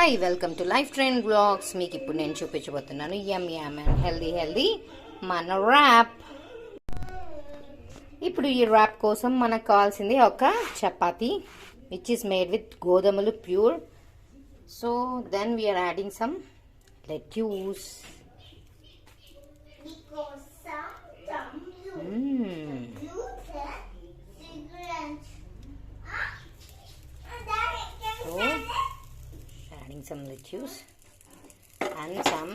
Hi welcome to Lifetrain vlogs. మీకు ఇప్పుడు నేను చూపించబోతున్నాను యమ్మీ అండ్ హెల్దీ మన ర్యాప్. ఇప్పుడు ఈ ర్యాప్ కోసం మనకు కావాల్సింది ఒక chapati which is made with గోధుమలు pure. So then we are adding some lettuce. Adding some lettuce and some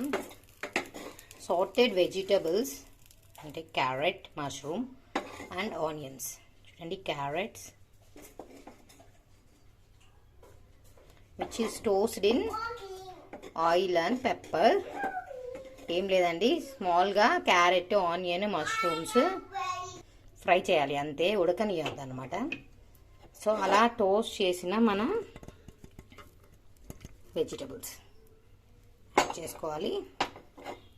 sorted vegetables and a carrot, mushroom and onions. And the carrots which is toasted in oil and pepper. ఏం లేదండి, స్మాల్గా carrot, onion, mushrooms fry చేయాలి, అంతే, ఉడకనియద్దు అనమాట. So అలా toast చేసిన మన vegetables add చేసుకోవాలి.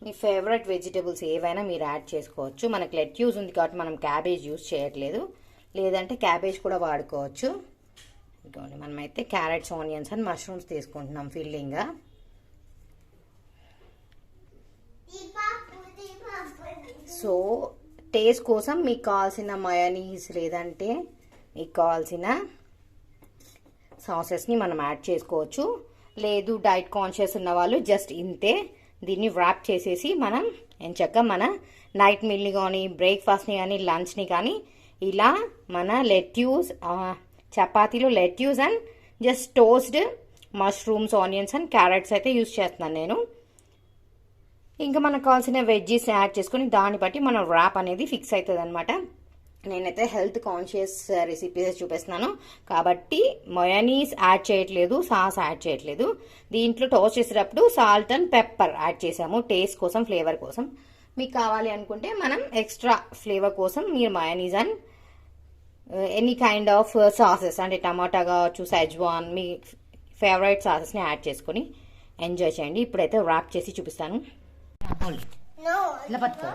మీ favourite vegetables ఏవైనా మీరు యాడ్ చేసుకోవచ్చు. మనకు లెట్యూస్ ఉంది కాబట్టి మనం క్యాబేజ్ యూజ్ చేయట్లేదు, లేదంటే క్యాబేజ్ కూడా వాడుకోవచ్చు. ఇంకోండి, మనమైతే క్యారెట్స్, ఆనియన్స్ అండ్ మష్రూమ్స్ తీసుకుంటున్నాం ఫిల్లింగ్గా. సో టేస్ట్ కోసం మీకు కావాల్సిన మయోనీస్ లేదంటే మీకు కావాల్సిన సాసెస్ని మనం యాడ్ చేసుకోవచ్చు. లేదు డైట్ కాన్షియస్ ఉన్న వాళ్ళు జస్ట్ ఇంతే దీన్ని ర్యాప్ చేసేసి మనం ఎంచక్క మన నైట్ మీల్ని కానీ, బ్రేక్ఫాస్ట్ని కానీ, లంచ్ని కానీ ఇలా మన లెట్యూస్, చపాతీలో lettuce and just tossed mushrooms, onions and carrots అయితే యూజ్ చేస్తున్నాను నేను. ఇంకా మనకు కావాల్సిన వెజ్జీస్ యాడ్ చేసుకొని దాన్ని బట్టి మన ర్యాప్ అనేది ఫిక్స్ అవుతుంది అనమాట. నేనైతే హెల్త్ కాన్షియస్ రెసిపీస్ చూపిస్తున్నాను కాబట్టి మయోనీస్ యాడ్ చేయట్లేదు, సాస్ యాడ్ చేయట్లేదు. దీంట్లో టోస్ట్ చేసేటప్పుడు సాల్ట్ అండ్ పెప్పర్ యాడ్ చేసాము టేస్ట్ కోసం, ఫ్లేవర్ కోసం. మీకు కావాలి అనుకుంటే మనం ఎక్స్ట్రా ఫ్లేవర్ కోసం మీరు mayonnaise and any kind of sauces అంటే టమాటా కావచ్చు, సెజ్వాన్, మీ ఫేవరెట్ సాసెస్ని యాడ్ చేసుకొని ఎంజాయ్ చేయండి. ఇప్పుడైతే ర్యాప్ చేసి చూపిస్తాను. ఇలా పట్టుకో.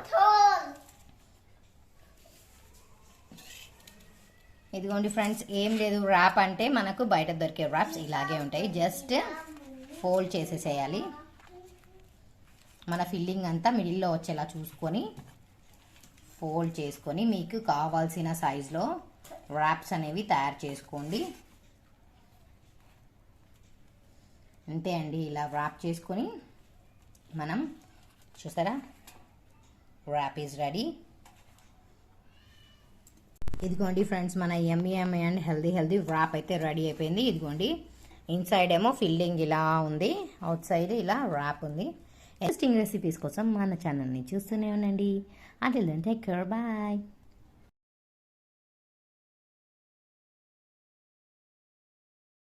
ఇదిగోండి ఫ్రెండ్స్, ఏం లేదు, ర్యాప్ అంటే మనకు బయట దొరికే ర్యాప్స్ ఇలాగే ఉంటాయి. జస్ట్ ఫోల్డ్ చేసేసేయాలి. మన ఫిల్లింగ్ అంతా మిడిల్లో వచ్చేలా చూసుకొని ఫోల్డ్ చేసుకొని మీకు కావాల్సిన సైజులో ర్యాప్స్ అనేవి తయారు చేసుకోండి. అంతే అండి, ఇలా ర్యాప్ చేసుకొని మనం చూసారా, ర్యాప్ ఈజ్ రెడీ. ఇదిగోండి ఫ్రెండ్స్, మన యమ్మీ అండ్ హెల్దీ ర్యాప్ అయితే రెడీ అయిపోయింది. ఇదిగోండి, ఇన్సైడ్ ఏమో ఫిల్లింగ్ ఇలా ఉంది, అవుట్ సైడ్ ఇలా ర్యాప్ ఉంది. ఇంట్రెస్టింగ్ రెసిపీస్ కోసం మన ఛానల్ని చూస్తూనే ఉండండి. Until then take care, bye.